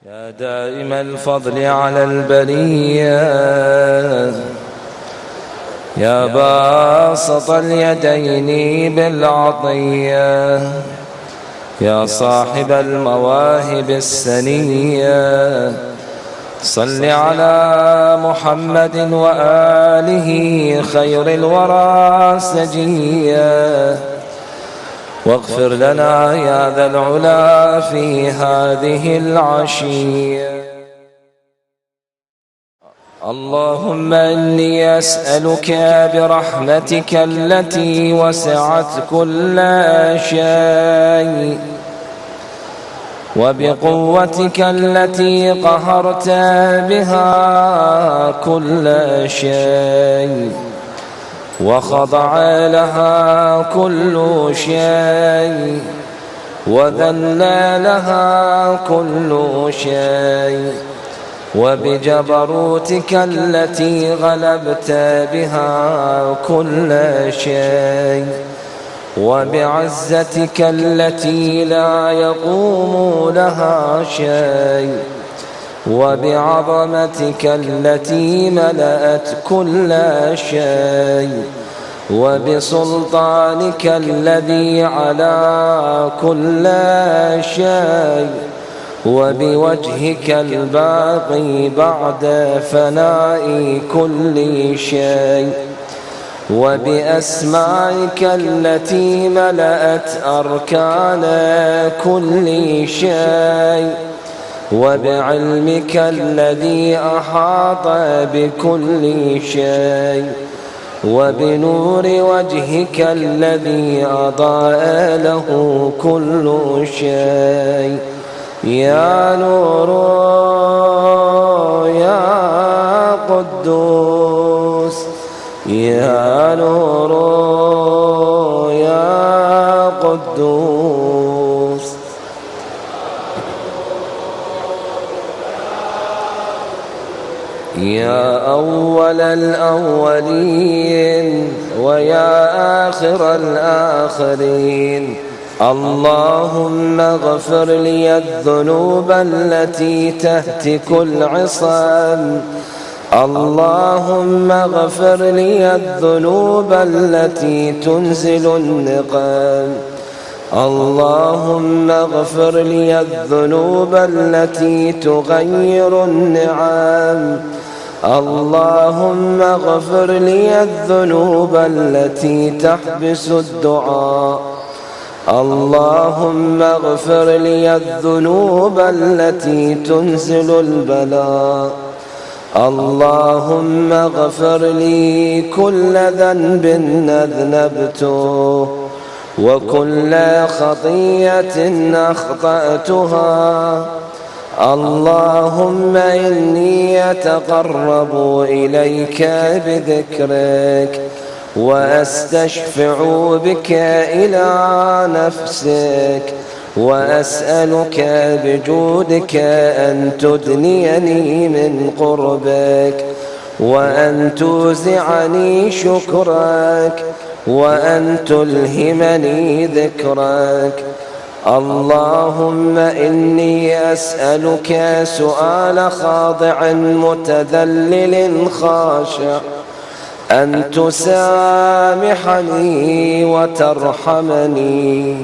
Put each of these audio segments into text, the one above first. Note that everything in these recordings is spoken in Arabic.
يا دائم الفضل على البرية، يا باسط اليدين بالعطية، يا صاحب المواهب السنية، صل على محمد وآله خير الورى سجية، واغفر لنا يا ذا العلا في هذه العشية. اللهم إني أسألك برحمتك التي وسعت كل شيء، وبقوتك التي قهرت بها كل شيء، وخضع لها كل شيء، وذل لها كل شيء، وبجبروتك التي غلبت بها كل شيء، وبعزتك التي لا يقوم لها شيء، وبعظمتك التي ملأت كل شيء، وبسلطانك الذي على كل شيء، وبوجهك الباقي بعد فناء كل شيء، وبأسمائك التي ملأت أركان كل شيء، وبعلمك الذي أحاط بكل شيء، وبنور وجهك الذي أضاء له كل شيء. يا نور يا قدوس، يا نور يا قدوس. يا أول الأولين ويا آخر الآخرين، اللهم اغفر لي الذنوب التي تهتك العصام، اللهم اغفر لي الذنوب التي تنزل النقام، اللهم اغفر لي الذنوب التي تغير النعام، اللهم اغفر لي الذنوب التي تحبس الدعاء، اللهم اغفر لي الذنوب التي تنزل البلاء، اللهم اغفر لي كل ذنب أذنبته وكل خطيئة أخطأتها، اللهم إني أتقرب إليك بذكرك وأستشفع بك إلى نفسك، وأسألك بجودك أن تدنيني من قربك، وأن توزعني شكرك، وأن تلهمني ذكرك. اللهم إني أسألك سؤال خاضع متذلل خاشع، أن تسامحني وترحمني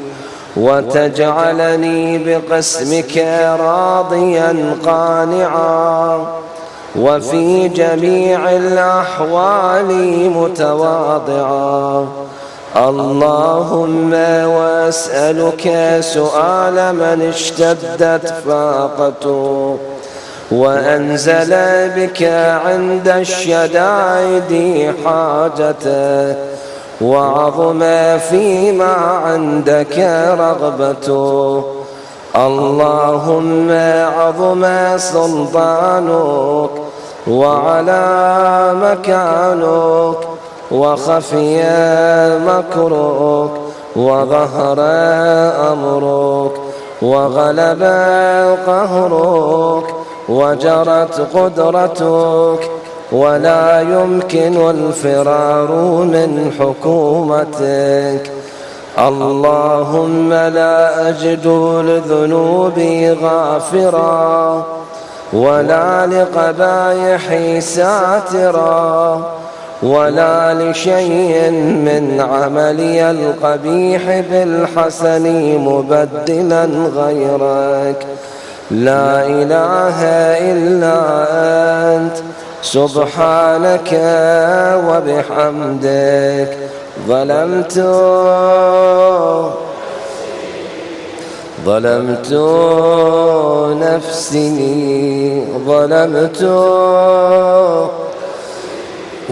وتجعلني بقسمك راضيا قانعا، وفي جميع الأحوال متواضعا. اللهم وأسألك سؤال من اشتدت فاقته وأنزل بك عند الشدائد حاجته، وعظم فيما عندك رغبته. اللهم عظم سلطانك وعلى مكانك، وخفي مكرك، وظهر أمرك، وغلب قهرك، وجرت قدرتك، ولا يمكن الفرار من حكومتك. اللهم لا أجد لذنوبي غافرا ولا لقبائحي ساترا ولا لشيء من عملي القبيح بالحسن مبدلا غيرك. لا إله إلا أنت سبحانك وبحمدك ظلمت نفسي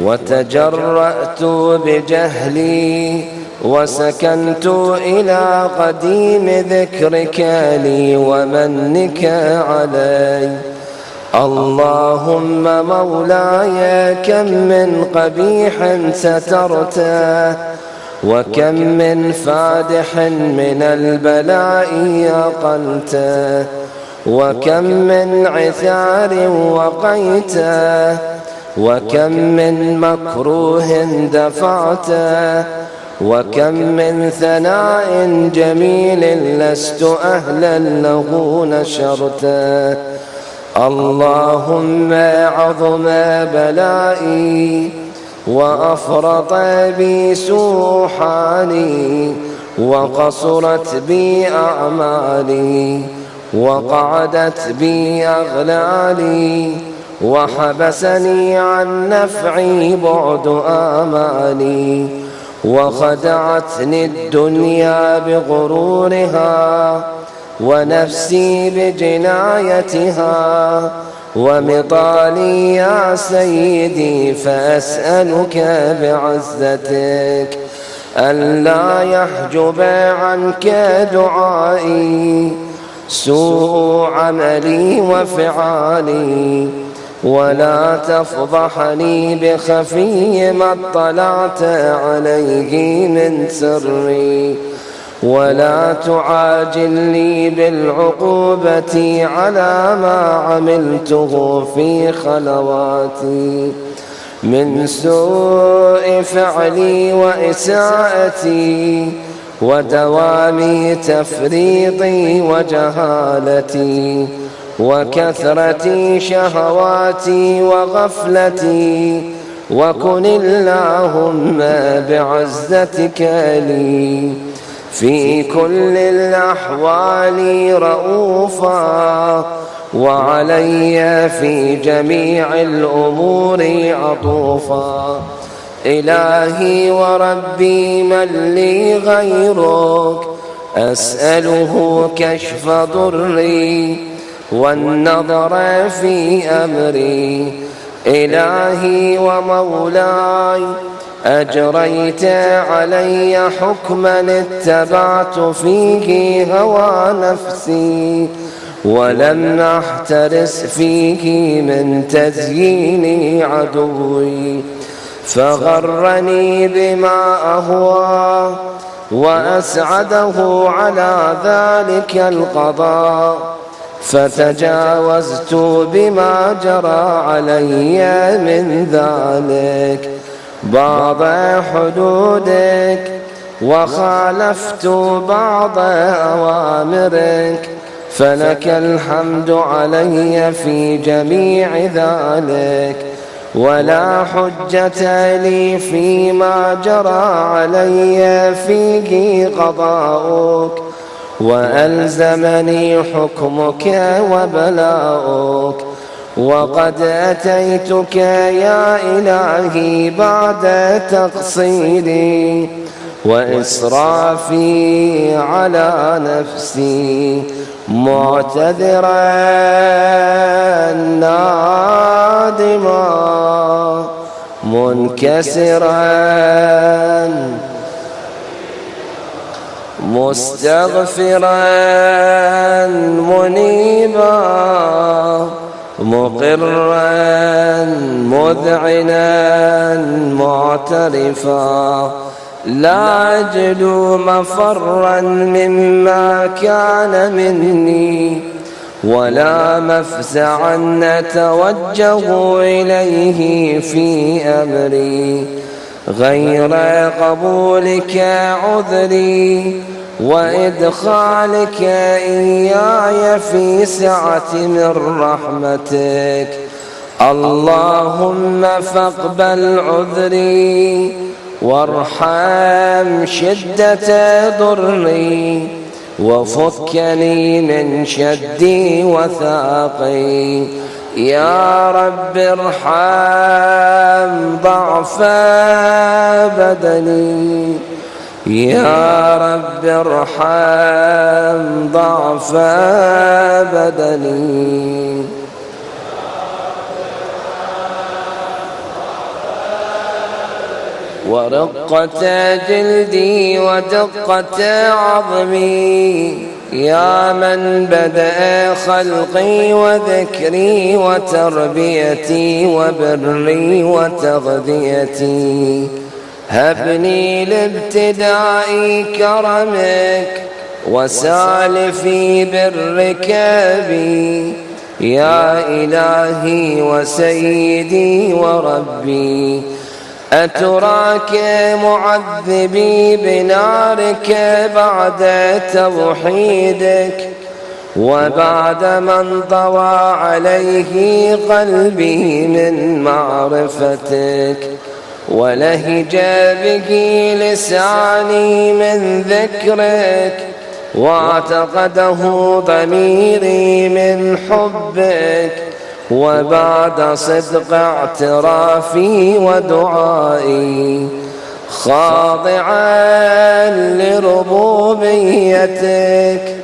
وتجرأت بجهلي وسكنت إلى قديم ذكرك لي ومنك علي. اللهم مولاي كم من قبيح سترته وكم من فادح من البلاء أقلته وكم من عثار وقيته وكم من مكروه دفعته وكم من ثناء جميل لست أهلا له نشرته. اللهم عظم بلائي وأفرط بي سوحاني وقصرت بي أعمالي وقعدت بي أغلالي وحبسني عن نفعي بعد آمالي وخدعتني الدنيا بغرورها ونفسي بجنايتها ومطالي يا سيدي فأسألك بعزتك ألا يحجب عنك دعائي سوء عملي وفعالي ولا تفضحني بخفي ما اطلعت عليه من سري ولا تعاجلني بالعقوبة على ما عملته في خلواتي من سوء فعلي وإساءتي ودوام تفريطي وجهالتي وكثرة شهواتي وغفلتي وكن اللهم بعزتك لي في كل الأحوال رؤوفا وعلي في جميع الأمور عطوفا. إلهي وربي من لي غيرك أسأله كشف ضري والنظر في أمري. إلهي ومولاي أجريت علي حكما اتبعت فيه هوى نفسي ولم أحترس فيه من تزيين عدوي فغرني بما أهوى وأسعده على ذلك القضاء فتجاوزت بما جرى علي من ذلك بعض حدودك وخالفت بعض أوامرك فلك الحمد علي في جميع ذلك ولا حجة لي فيما جرى علي فيه قضاؤك وألزمني حكمك وبلاؤك وقد أتيتك يا إلهي بعد تقصيري وإسرافي على نفسي معتذرا نادما منكسرا مستغفرا منيبا مقرا مذعنا معترفا لا أجد مفرا مما كان مني ولا مفزعا أتوجه إليه في أمري غير قبولك عذري وإدخالك إياي في سعة من رحمتك. اللهم فاقبل عذري وارحم شدة ضري وفكني من شدي وثاقي. يا رب ارحم ضعف بدني، يا رب ارحم ضعف بدني. ورقة جلدي ودقة عظمي، يا من بدأ خلقي وذكري وتربيتي وبري وتغذيتي. هبني لابتداء كرمك وسالفي برك بي، يا إلهي وسيدي وربي. أتراك معذبي بنارك بعد توحيدك وبعد من طوى عليه قلبي من معرفتك ولهج به لساني من ذكرك واعتقده ضميري من حبك وبعد صدق اعترافي ودعائي خاضعا لربوبيتك.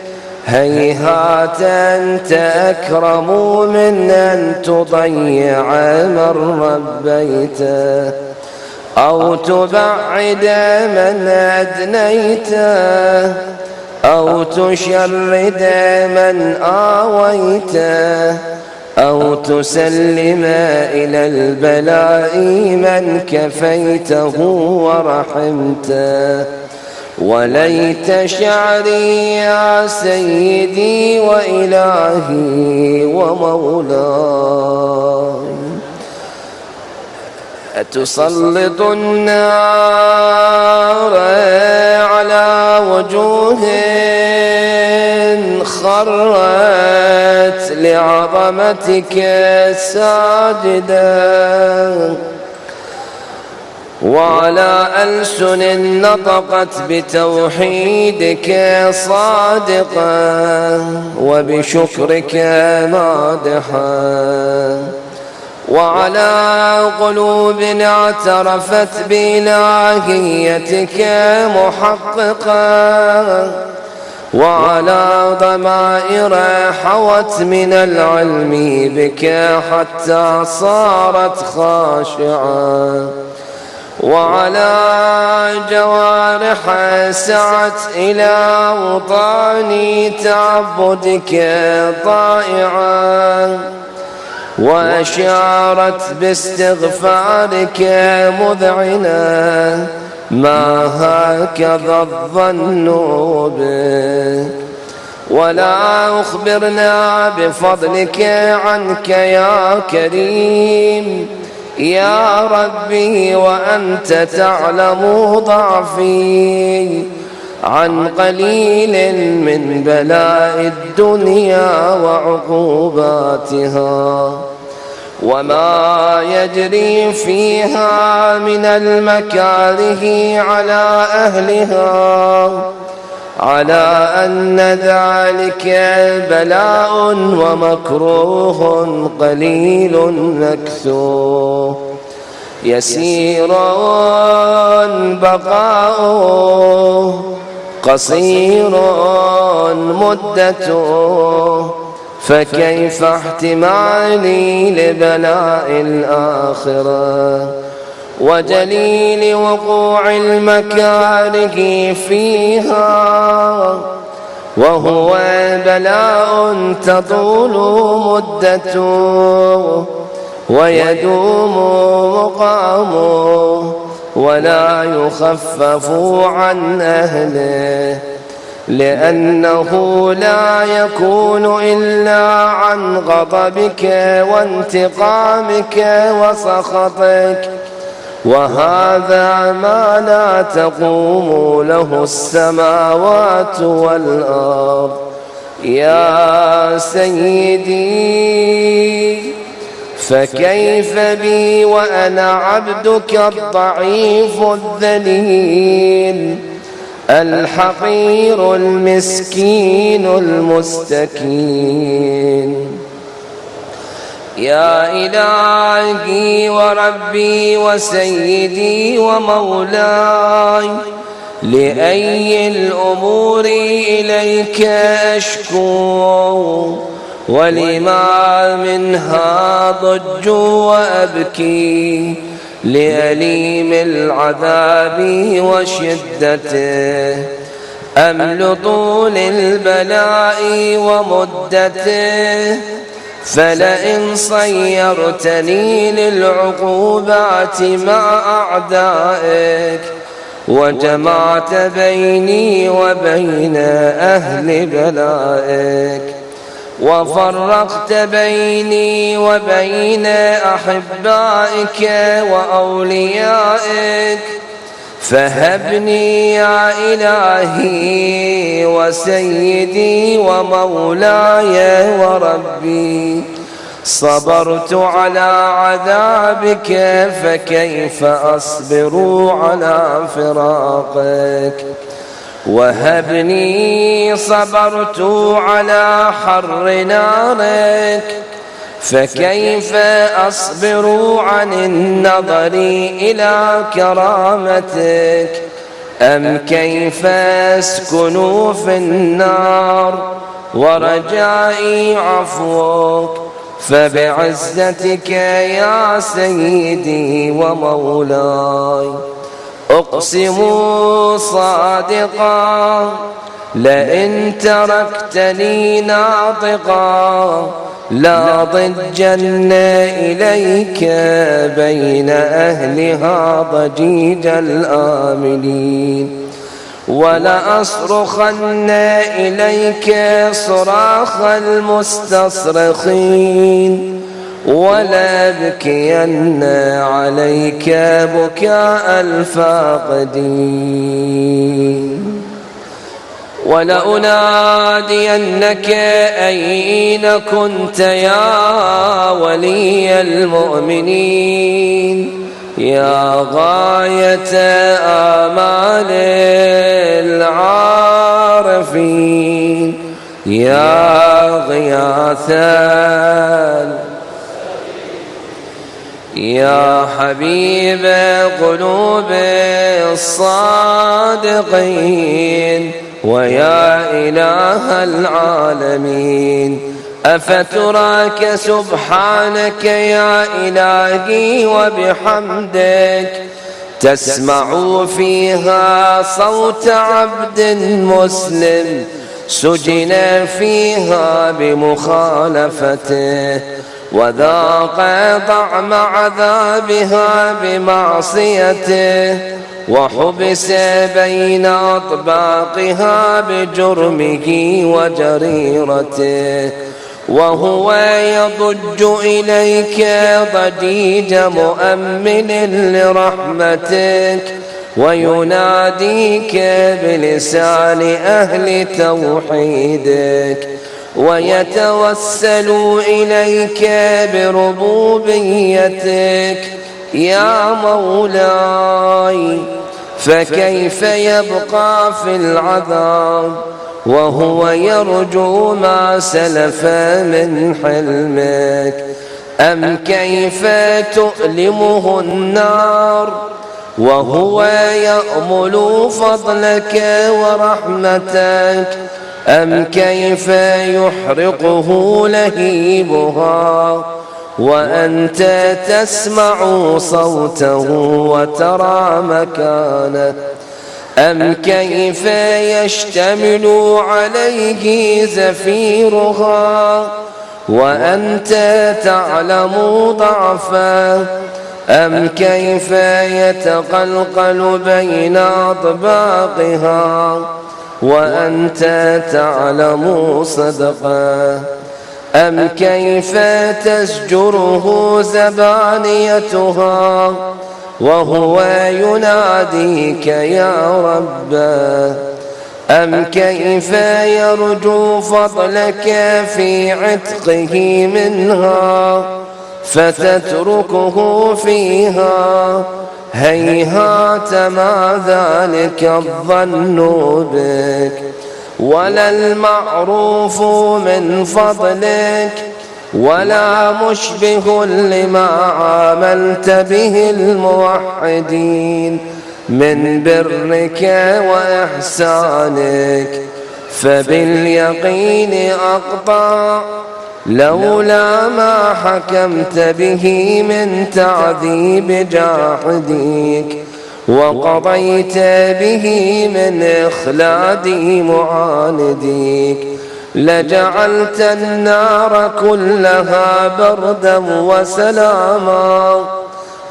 هيهات أنت أكرم من أن تضيع من ربيته أو تبعد من أدنيته أو تشرد من آويته أو تسلم إلى البلاء من كفيته ورحمته. وليت شعري يا سيدي وإلهي ومولاي أتسلط النار على وجوه خرت لعظمتك ساجدا وعلى ألسن نطقت بتوحيدك صادقا وبشكرك مادحا وعلى قلوب اعترفت بإلهيتك محققا وعلى ضمائر حوت من العلم بك حتى صارت خاشعة وعلى جوارح سعت إلى أوطان تعبدك طائعا وأشارت باستغفارك مذعنا ما هكذا الظن به. ولا أخبرنا بفضلك عنك يا كريم يا ربي وأنت تعلم ضعفي عن قليل من بلاء الدنيا وعقوباتها وما يجري فيها من المكاره على أهلها على أن ذلك بلاء ومكروه قليل مكثور يسير بقاؤه قصير مدته فكيف احتمالي لبلاء الآخرة وجليل وقوع المكاره فيها وهو بلاء تطول مدته ويدوم مقامه ولا يخفف عن أهله لأنه لا يكون إلا عن غضبك وانتقامك وسخطك وهذا ما لا تقوم له السماوات والأرض. يا سيدي فكيف بي وأنا عبدك الضعيف الذليل الحقير المسكين المستكين. يا إلهي وربي وسيدي ومولاي، لأي الأمور إليك أشكو، ولما منها ضج وأبكي، لأليم العذاب وشدته أم لطول البلاء ومدته. فلئن صيرتني للعقوبات مع أعدائك، وجمعت بيني وبين أهل بلائك، وفرقت بيني وبين أحبائك وأوليائك، فهبني يا إلهي وسيدي ومولاي وربي. صبرت على عذابك فكيف أصبر على فراقك. وهبني صبرت على حر نارك، فكيف أصبر عن النظر إلى كرامتك. أم كيف أسكن في النار ورجائي عفوك. فبعزتك يا سيدي ومولاي أقسم صادقا، لئن تركتني ناطقا لأضجن إليك بين أهلها ضجيج الآملين، ولأصرخن إليك صراخ المستصرخين، ولأبكين عليك بكاء الفاقدين. ولأنادينك أين كنت يا ولي المؤمنين، يا غاية آمال العارفين، يا غياثا، يا حبيب قلوب الصادقين، ويا إله العالمين. أفتراك سبحانك يا إلهي وبحمدك تسمع فيها صوت عبد مسلم سجن فيها بمخالفته، وذاق طعم عذابها بمعصيته، وحبس بين أطباقها بجرمه وجريرته، وهو يضج إليك ضجيج مؤمن لرحمتك، ويناديك بلسان أهل توحيدك، ويتوسل إليك بربوبيتك يا مولاي. فكيف يبقى في العذاب وهو يرجو ما سلف من حلمك؟ أم كيف تؤلمه النار وهو يأمل فضلك ورحمتك؟ أم كيف يحرقه لهيبها وأنت تسمع صوته وترى مكانه؟ أم كيف يشتمل عليه زفيرها وأنت تعلم ضعفه؟ أم كيف يتقلقل بين أطباقها وأنت تعلم صدقه؟ أم كيف تزجره زبانيتها وهو يناديك يا ربه. أم كيف يرجو فضلك في عتقه منها فتتركه فيها؟ هيهات ما ذلك الظن بك، ولا المعروف من فضلك، ولا مشبه لما عاملت به الموحدين من برك وإحسانك. فباليقين أقطع لولا ما حكمت به من تعذيب جاحديك، وقضيت به من إخلاد معانديك، لجعلت النار كلها بردا وسلاما،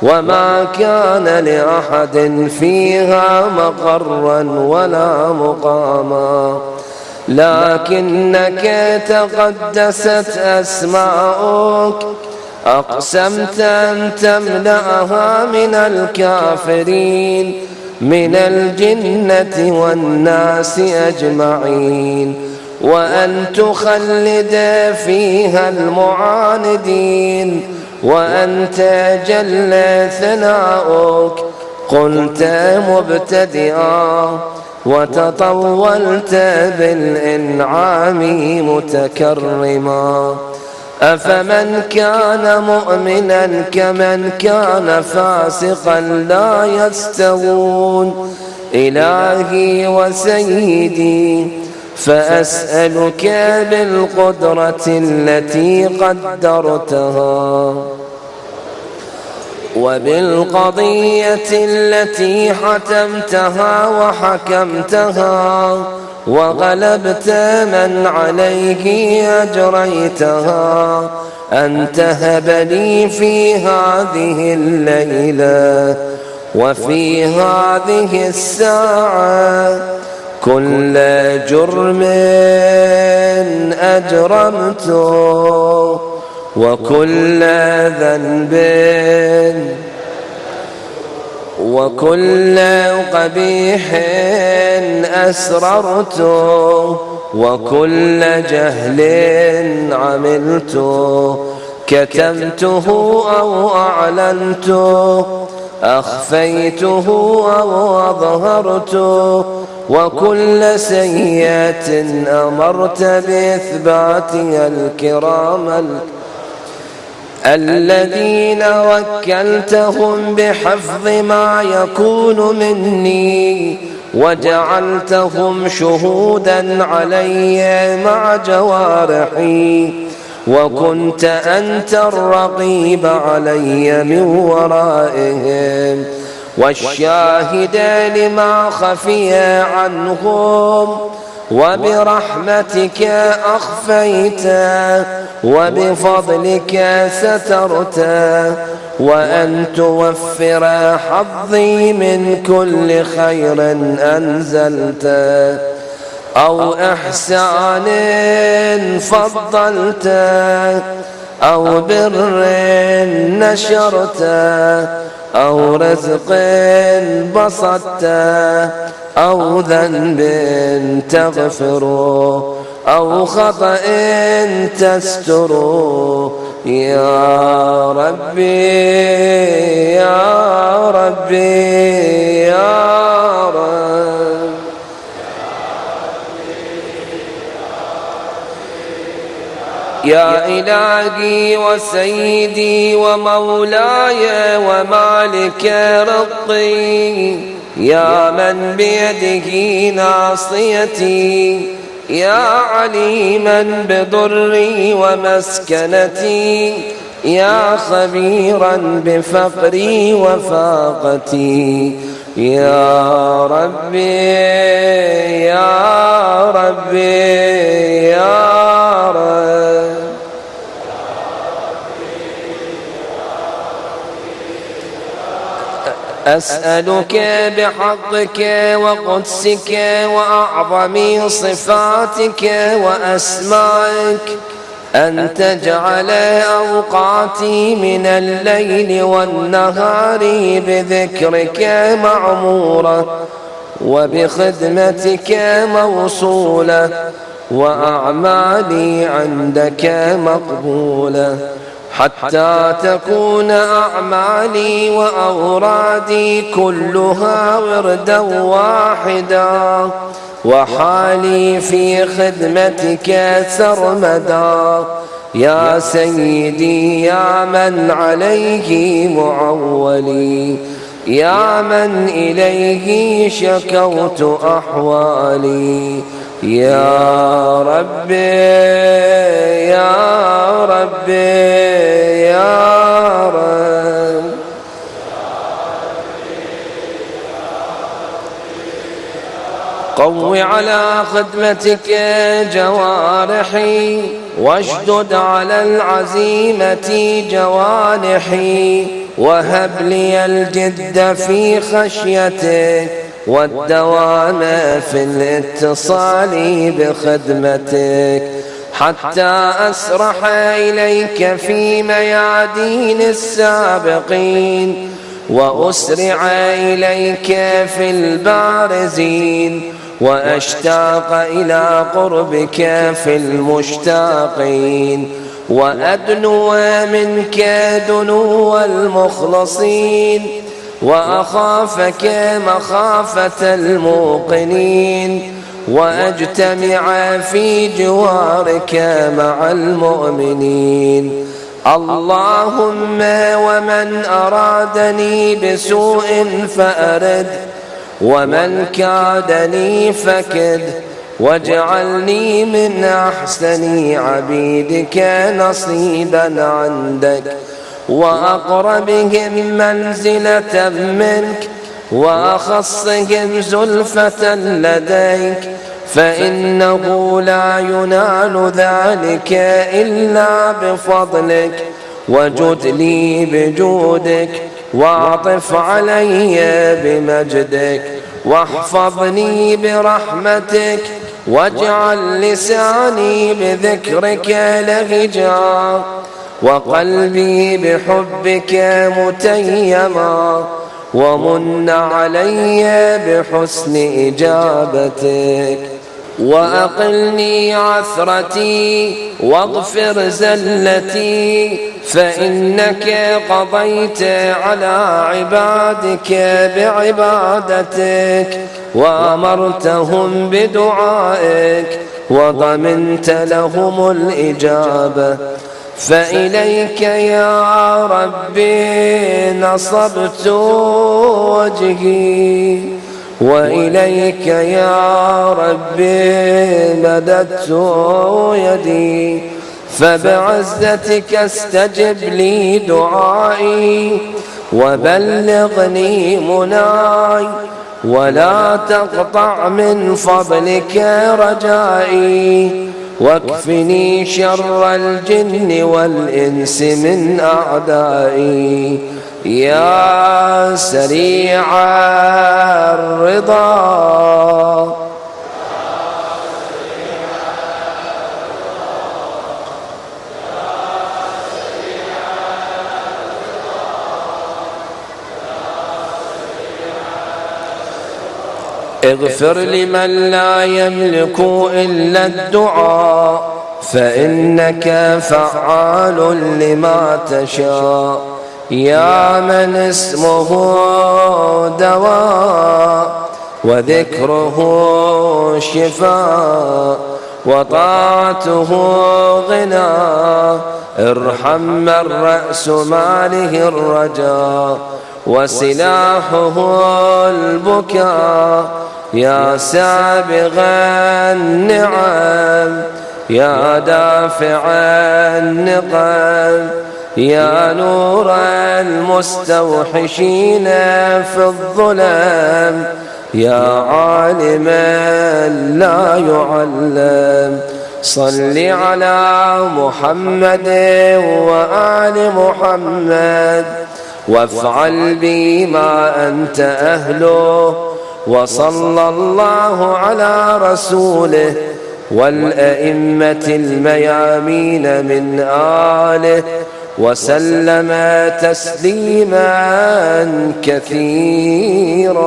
وما كان لأحد فيها مقرا ولا مقاما. لكنك تقدست أسماؤك، أقسمت أن تملأها من الكافرين من الجنة والناس أجمعين، وأن تخلد فيها المعاندين، وأنت جل ثناؤك قلت مبتدئا، وتطولت بالإنعام متكرما. أفمن كان مؤمنا كمن كان فاسقا لا يستوون. إلهي وسيدي، فأسألك بالقدرة التي قدرتها، وبالقضية التي حتمتها وحكمتها، وغلبت من عليه أجريتها، أن تهب لي في هذه الليلة وفي هذه الساعة كل جرم أجرمته، وكل ذنب، وكل قبيح أسررته، وكل جهل عملته، كتمته أو أعلنته، أخفيته أو أظهرته، وكل سيئة أمرت بإثباتها الكرام الذين وكلتهم بحفظ ما يكون مني، وجعلتهم شهودا علي مع جوارحي، وكنت أنت الرقيب علي من ورائهم، والشاهد لما خفي عنهم، وبرحمتك أخفيت، وبفضلك سترت، وأن توفر حظي من كل خير أنزلت، أو إحسان فضلت، أو بر نشرت، أو رزق بسطت، أو ذنب تغفر، أو خطأ تستر. يا ربي يا ربي يا رب، يا إلهي وسيدي ومولاي ومالك رقي، يا من بيده ناصيتي، يا عليما بضري ومسكنتي، يا خبيرا بفقري وفاقتي، يا ربي يا ربي يا رب. أسألك بحقك وقدسك وأعظم صفاتك وأسمائك أن تجعل أوقاتي من الليل والنهار بذكرك معمورة وبخدمتك موصولة وأعمالي عندك مقبولة، حتى تكون أعمالي وأورادي كلها وردا واحدا، وحالي في خدمتك سرمدا. يا سيدي يا من عليه معولي، يا من إليه شكوت أحوالي، يا ربي يا ربي يا رب. قو على خدمتك جوارحي، واشدد على العزيمة جوانحي، وهب لي الجد في خشيتك والدوام في الاتصال بخدمتك، حتى أسرح إليك في ميادين السابقين، وأسرع إليك في البارزين، وأشتاق إلى قربك في المشتاقين، وأدنو منك دنو المخلصين، وأخافك مخافة الموقنين، وأجتمع في جوارك مع المؤمنين. اللهم ومن أرادني بسوء فأرد، ومن كادني فكد، واجعلني من أحسن عبيدك نصيبا عندك، وأقربهم منزلة منك، وأخصهم زلفة لديك، فإنه لا ينال ذلك إلا بفضلك. وجد لي بجودك، واعطف علي بمجدك، واحفظني برحمتك، واجعل لساني بذكرك لهجا، وقلبي بحبك متيما، ومن علي بحسن إجابتك. وأقلني عثرتي واغفر زلتي، فإنك قضيت على عبادك بعبادتك، وأمرتهم بدعائك، وضمنت لهم الإجابة. فإليك يا ربي نصبت وجهي، وإليك يا ربي مددت يدي، فبعزتك استجب لي دعائي، وبلغني مناي، ولا تقطع من فضلك رجائي، واكفني شر الجن والإنس من أعدائي، يا سريع الرضا. اغفر لمن لا يملك إلا الدعاء، فإنك فعال لما تشاء، يا من اسمه دواء، وذكره شفاء، وطاعته غنى. ارحم من رأس ماله الرجاء، وسلاحه البكاء، يا سابغ النعم، يا دافع النقم، يا نور المستوحشين في الظلام، يا عالما لا يعلم. صل على محمد وآل محمد، وافعل بي ما أنت أهله. وصلى الله على رسوله والأئمة الميامين من آله، وسلم تسليما كثيرا.